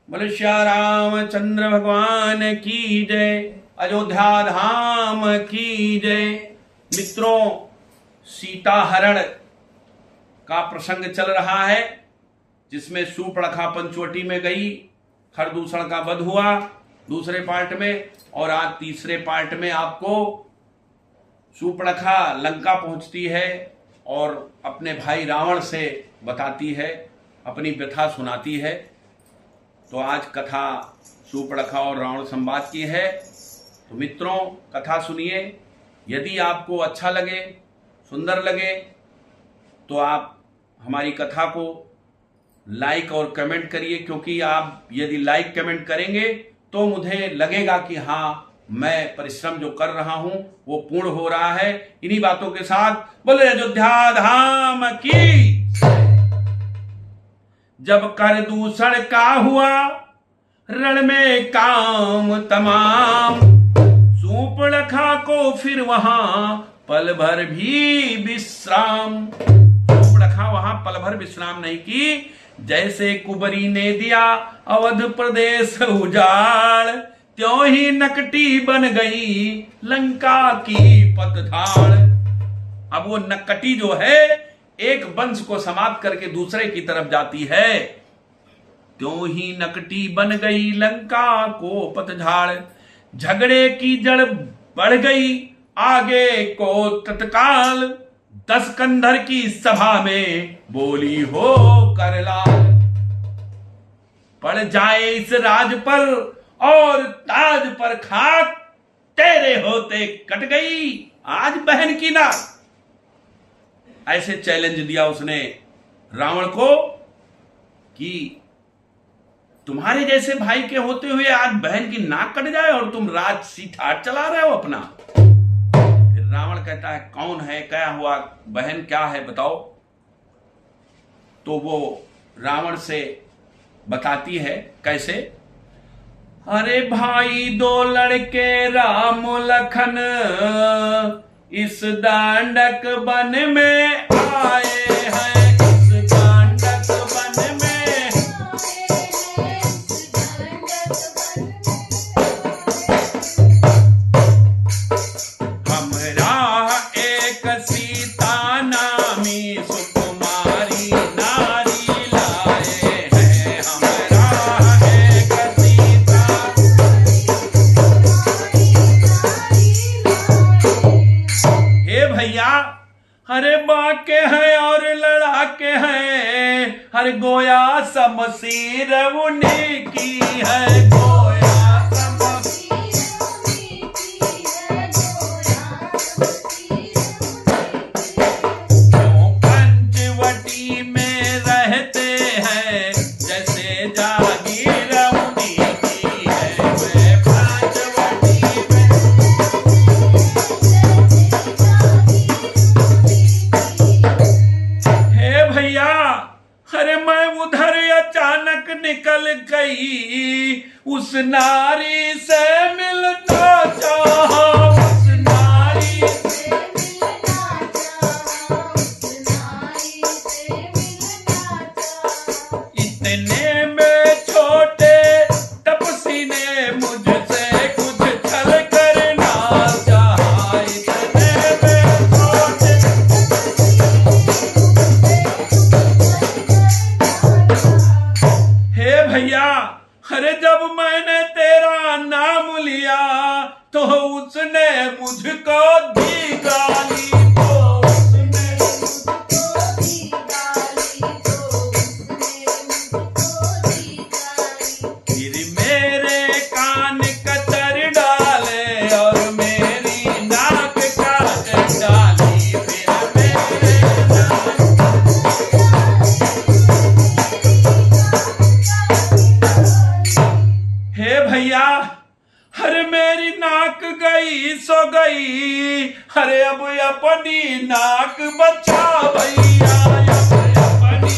बोले श्या रामचंद्र भगवान की जय, अयोध्या धाम की जय। मित्रों, सीता हरण का प्रसंग चल रहा है, जिसमें शूर्पणखा पंचवटी में गई, खरदूषण का वध हुआ दूसरे पार्ट में, और आज तीसरे पार्ट में आपको शूर्पणखा लंका पहुंचती है और अपने भाई रावण से बताती है, अपनी व्यथा सुनाती है। तो आज कथा शूर्पणखा और रावण संवाद की है। तो मित्रों, कथा सुनिए। यदि आपको अच्छा लगे, सुंदर लगे, तो आप हमारी कथा को लाइक और कमेंट करिए, क्योंकि आप यदि लाइक कमेंट करेंगे तो मुझे लगेगा कि हाँ, मैं परिश्रम जो कर रहा हूं वो पूर्ण हो रहा है। इन्हीं बातों के साथ बोले अयोध्या धाम की। जब कर दूषण का हुआ रण में काम तमाम, शूर्पणखा को फिर वहां पल भर भी विश्राम। शूर्पणखा वहां पल भर विश्राम नहीं की। जैसे कुबरी ने दिया अवध प्रदेश उजाड़, त्यों ही नकटी बन गई लंका की पतझड़। अब वो नकटी जो है एक वंश को समाप्त करके दूसरे की तरफ जाती है। त्यों ही नकटी बन गई लंका को पतझड़, झगड़े की जड़ बढ़ गई आगे को तत्काल। 10 कंधर की सभा में बोली हो करलाल, पड़ जाए इस राज पर और ताज पर खाक, तेरे होते कट गई आज बहन की नाक। ऐसे चैलेंज दिया उसने रावण को कि तुम्हारे जैसे भाई के होते हुए आज बहन की नाक कट जाए और तुम राज सीठाट चला रहे हो अपना। फिर रावण कहता है, कौन है, क्या हुआ, बहन क्या है, बताओ। तो वो रावण से बताती है, कैसे। अरे भाई, 2 लड़के राम लखन इस दांडक वन में आए हैं, इस दांडक वन में हमरा एक सीता नामी सुकुमारी नारी लाए हैं, हमरा एक सीता। हे भैया, हरे बाके हैं और लड़ाके हैं, हर गोया शमशीर उन्हीं की है, गोया शमशीर क्यों पंचवटी में रहते हैं, जैसे जागीर उन्हीं की है, वे पंचवटी में। हे भैया, अरे मैं उधर अचानक निकल गई, उस नारी से मिलना चाहा, उस नारी से मिलना चाहा, उस नारी से मिलना चाहा। इतने में छोटे तपसी ने मुझसे कुछ छल करना चाहा, इतने में छोटे। हे भैया, अरे जब मैंने तेरा नाम लिया तो उसने मुझको दी गाली, तो उसने मुझको दी गाली, तो उसने मुझको दी गाली। फिर मेरे कान कतर डाले और मेरी नाक काट डाली, फिर मेरे हे भैया, अरे मेरी नाक गई सो गई, अरे अब अपनी नाक बचा भैया, अब अपनी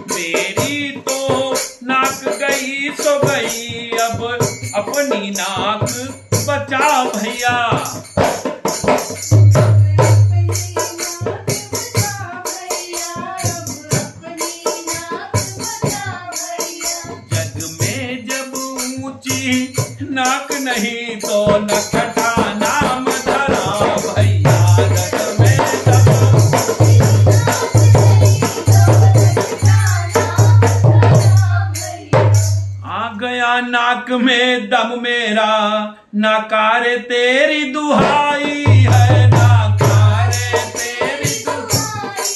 मेरी तो नाक गई सो गई, अब अपनी नाक बचा भैया। नाकारे तेरी दुहाई है, नाकारे तेरी दुहाई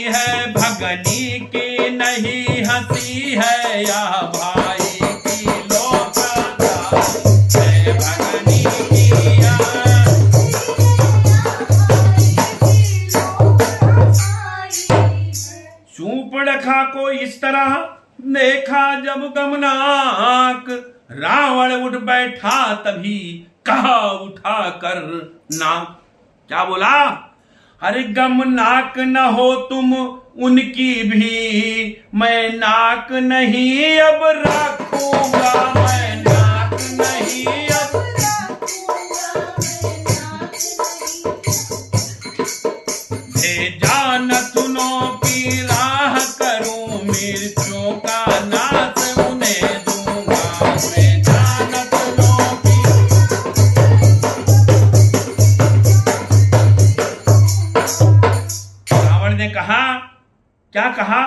है, भगनी की नहीं हंसी है या भाई की लोकदाई है, भगनी की या सूर्पणखा को इस तरह देखा जब गमनाक, रावण उठ बैठा तभी कहा उठा कर नाक। क्या बोला? अरे गमनाक न हो तुम उनकी भी, मैं नाक नहीं अब रखूंगा, मैं नाक नहीं अब भेजा नथुनों की राह करूं, मिर्चों का नाश उन्हें दूंगा, भेजा नथुनों की। रावण ने कहा, क्या कहा?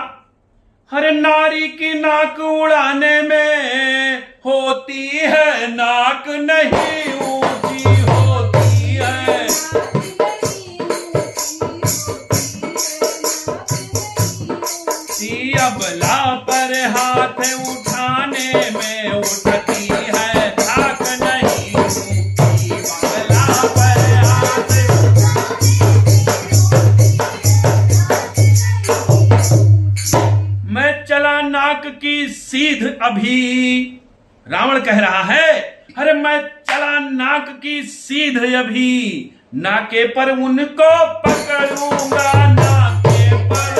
हर नारी की नाक उड़ाने में होती है नाक नहीं ऊंची होती है, अबला पर हाथ उठाने में उठती है धाक नहीं ऊंची, अबला पर हाथ। मैं चला नाक की सीध अभी, रावण कह रहा है, अरे मैं चला नाक की सीध अभी, नाके पर उनको पकड़ूंगा, नाके पर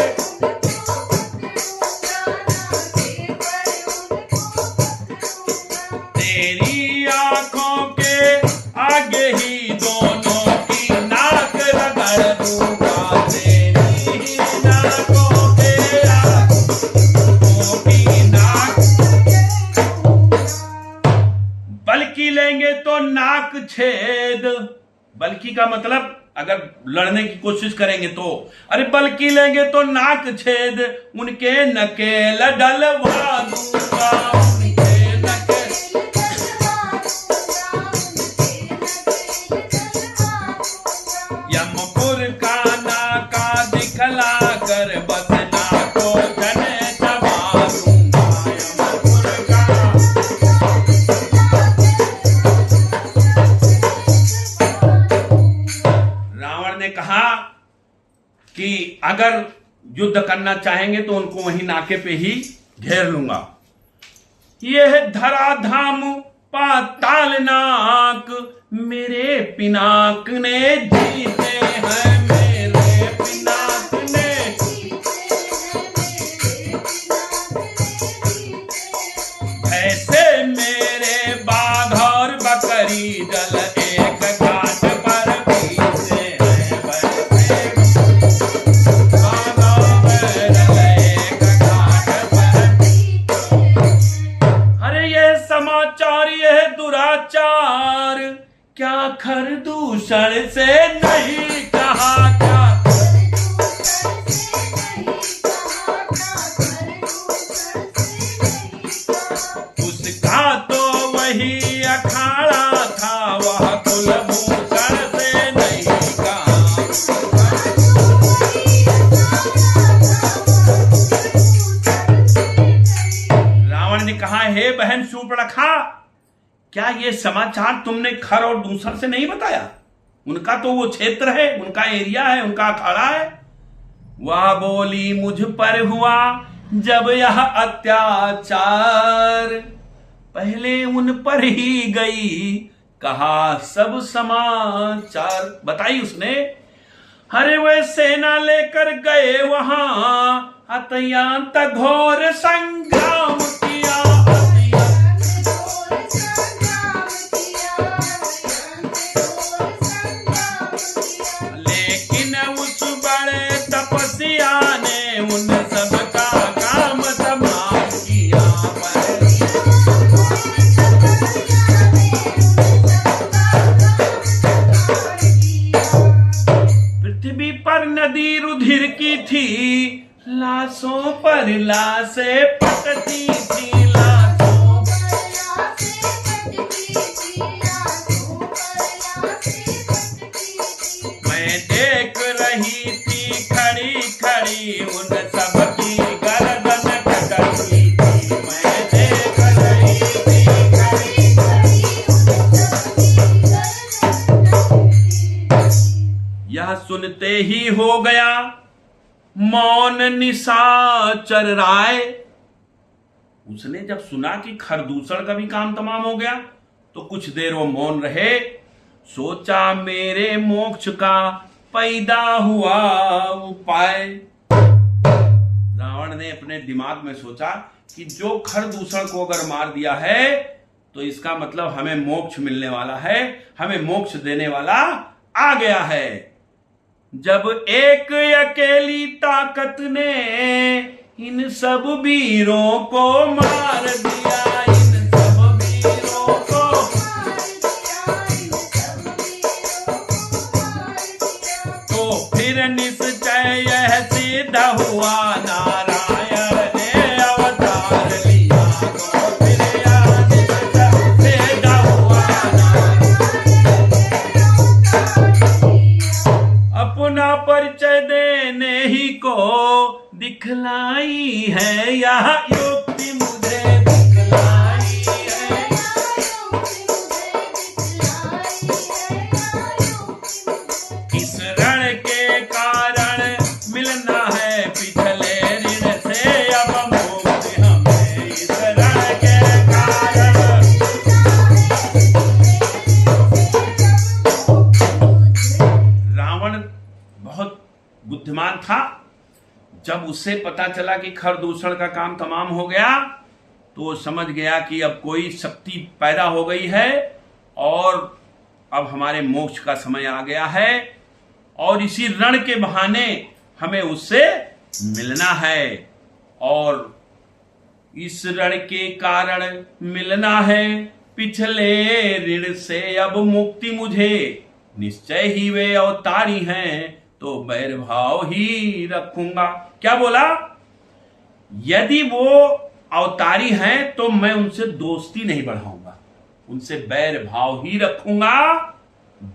तेरी आंखों के आगे ही दोनों की नाक रगड़ दूंगा, तेरी ही नाकों के आगे की नाक। बल्कि लेंगे तो नाक छेद, बल्कि का मतलब अगर लड़ने की कोशिश करेंगे तो, अरे बल्कि लेंगे तो नाक छेद, उनके नकेल डलवा दूंगा, उनके नकेल। यमपुर का नाका दिखला कर बस नाको जने चबा दूंगा, यमपुर का। रावण ने कहा कि अगर युद्ध करना चाहेंगे तो उनको वहीं नाके पे ही घेर लूंगा। यह धराधाम पाताल नाक मेरे पिनाक ने जीते हैं, मेरे पिनाक ने। ऐसे मेरे बाघ और बकरी जल एक घाट पर पीछे हैं, बाघ और जल एक घाट पर। अरे यह समाचार, यह दुराचार क्या खरदूषण से नहीं कहा, क्या उसका तो वही अखाड़ा था, वह कुलभूषण से नहीं कहा। रावण ने कहा, हे बहन शूर्पणखा, क्या ये समाचार तुमने खर और दूसर से नहीं बताया? उनका तो वो क्षेत्र है, उनका एरिया है, उनका अखाड़ा है। वह बोली, मुझ पर हुआ जब यह अत्याचार, पहले उन पर ही गई कहा सब समाचार। बताई उसने, अरे वे सेना लेकर गए वहां, अत्यंत घोर संग्राम किया, लेकिन उस बड़े तपस्या ने उन सबका काम तमाम किया। पृथ्वी पर नदी रुधिर की थी, लाशों पर लाशें पटती थी, लाशों रही थी खड़ी खड़ी, उन सबकी गर्दन कटती थी, मैं देख रही थी खड़ी खड़ी, उन सबकी गर्दन। यह सुनते ही हो गया मौन निशाचर राय। उसने जब सुना कि खरदूषण का भी काम तमाम हो गया तो कुछ देर वो मौन रहे। सोचा मेरे मोक्ष का पैदा हुआ उपाय। रावण ने अपने दिमाग में सोचा कि जो खरदूषण को अगर मार दिया है तो इसका मतलब हमें मोक्ष मिलने वाला है, हमें मोक्ष देने वाला आ गया है। जब एक अकेली ताकत ने इन सब वीरों को मार दिया, इन सब वीरों को मार दिया, इन सब वीरों को मार दिया, तो फिर निश्चय यह सिद्ध हुआ नारायण ने अवतार लिया, तो फिर यह निश्चय सिद्ध हुआ नारायण ने अवतार लिया। अपना परिचय देने ही को दिखलाई है यह युक्ति मुझे दिखलाई है, इस रण के कारण मिलना है पिछले ऋण से अब मुक्ति हमें, इस रण के कारण। रावण बहुत बुद्धिमान था। जब उसे पता चला कि खरदूषण का काम तमाम हो गया तो वो समझ गया कि अब कोई शक्ति पैदा हो गई है और अब हमारे मोक्ष का समय आ गया है और इसी रण के बहाने हमें उससे मिलना है और इस रण के कारण मिलना है पिछले ऋण से अब मुक्ति मुझे, निश्चय ही वे अवतारी हैं तो बैर भाव ही रखूंगा। क्या बोला? यदि वो अवतारी हैं तो मैं उनसे दोस्ती नहीं बढ़ाऊंगा, उनसे बैर भाव ही रखूंगा,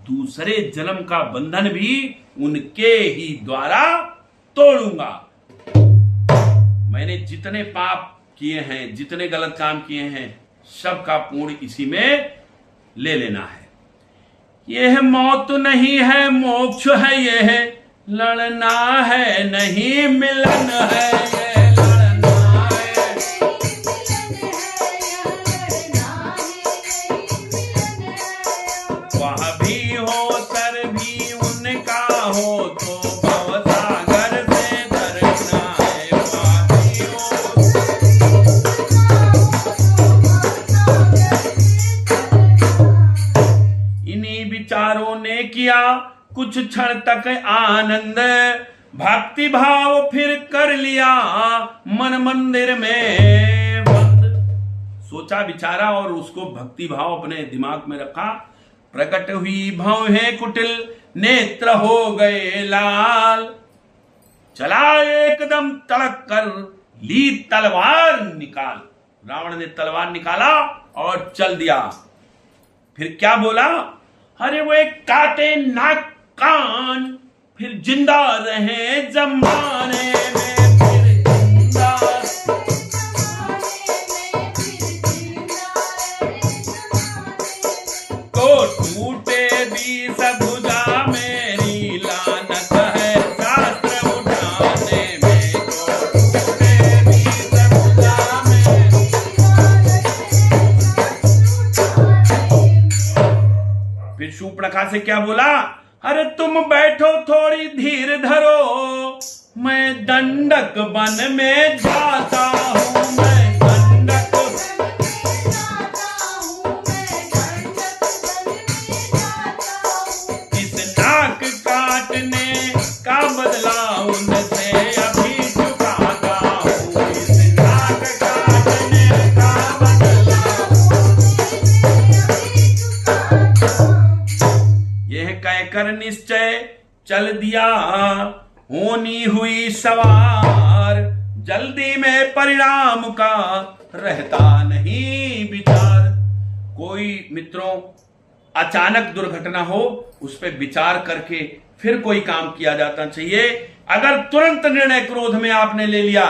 दूसरे जन्म का बंधन भी उनके ही द्वारा तोड़ूंगा। मैंने जितने पाप किए हैं, जितने गलत काम किए हैं, सबका पूर्ण इसी में ले लेना है। यह मौत नहीं है मोक्ष है, यह लड़ना है नहीं मिलन है, यह लड़ना है वह भी हो सर भी उनका हो तो भवसागर से तरना है, वह भी हो। इन्हीं विचारों ने किया कुछ क्षण तक आनंद, भक्ति भाव फिर कर लिया मन मंदिर में बंद। सोचा विचारा और उसको भक्ति भाव अपने दिमाग में रखा। प्रकट हुई भौहें कुटिल, नेत्र हो गए लाल, चला एकदम तड़क कर ली तलवार निकाल। रावण ने तलवार निकाला और चल दिया। फिर क्या बोला? अरे वो एक काटे नाक कान, फिर जिंदा रहे जमाने में, फिर जिंदा तो टूटे भी सभुजा मेरी लानत है शास्त्र उठाने में, तो टूटे भी सभुजा मेरी। फिर शूर्पणखा से क्या बोला? अरे तुम बैठो थोड़ी धीर धरो, मैं दंडक वन में जाता हूँ, मैं दंडक वन में जाता हूँ, मैं दंडक वन में जाता हूँ। इस नाक काटने का बदला उनसे अभी चुकाता हूँ, इस नाक काटने का बदला उनसे अभी चुकाता हूँ। यह कहकर निश्चय चल दिया होनी हुई सवार, जल्दी में परिणाम का रहता नहीं विचार। कोई मित्रों अचानक दुर्घटना हो उस पर विचार करके फिर कोई काम किया जाना चाहिए। अगर तुरंत निर्णय क्रोध में आपने ले लिया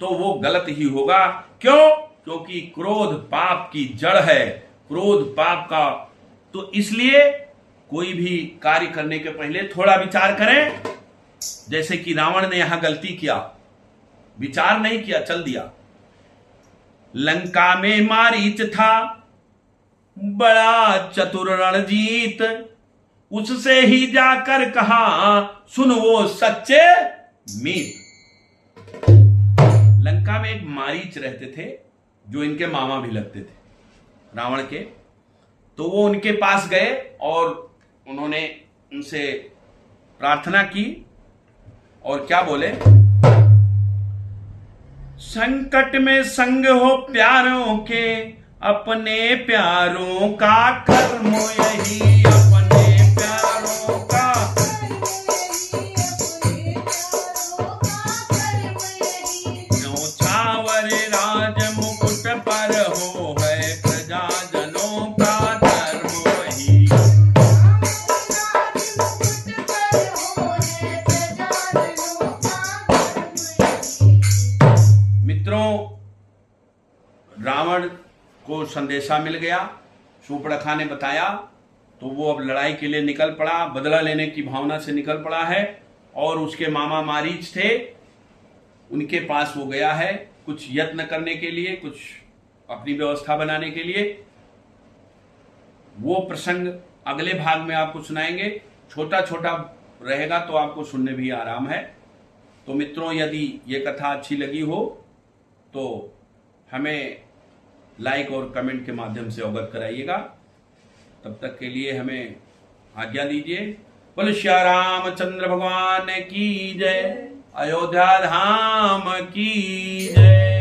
तो वो गलत ही होगा। क्यों? क्योंकि क्रोध पाप की जड़ है, क्रोध पाप का। तो इसलिए कोई भी कार्य करने के पहले थोड़ा विचार करें। जैसे कि रावण ने यहां गलती किया, विचार नहीं किया, चल दिया। लंका में मारीच था बड़ा चतुर रणजीत, उससे ही जाकर कहा सुन वो सच्चे मीत। लंका में एक मारीच रहते थे जो इनके मामा भी लगते थे रावण के। तो वो उनके पास गए और उन्होंने उनसे प्रार्थना की और क्या बोले, संकट में संग हो प्यारों के, अपने प्यारों का कर्म यही, अपने प्यारों का न्योछावर राज मुकुट पर हो, है प्रजाजनों का धर्म वही। मित्रों, रावण को संदेशा मिल गया, शूर्पणखा ने बताया, तो वो अब लड़ाई के लिए निकल पड़ा, बदला लेने की भावना से निकल पड़ा है। और उसके मामा मारीच थे, उनके पास वो गया है कुछ यत्न करने के लिए, कुछ अपनी व्यवस्था बनाने के लिए। वो प्रसंग अगले भाग में आपको सुनाएंगे। छोटा छोटा रहेगा तो आपको सुनने भी आराम है। तो मित्रों, यदि ये कथा अच्छी लगी हो तो हमें लाइक और कमेंट के माध्यम से अवगत कराइएगा। तब तक के लिए हमें आज्ञा दीजिए। बोलो श्री रामचंद्र भगवान की जय, अयोध्या धाम की जय।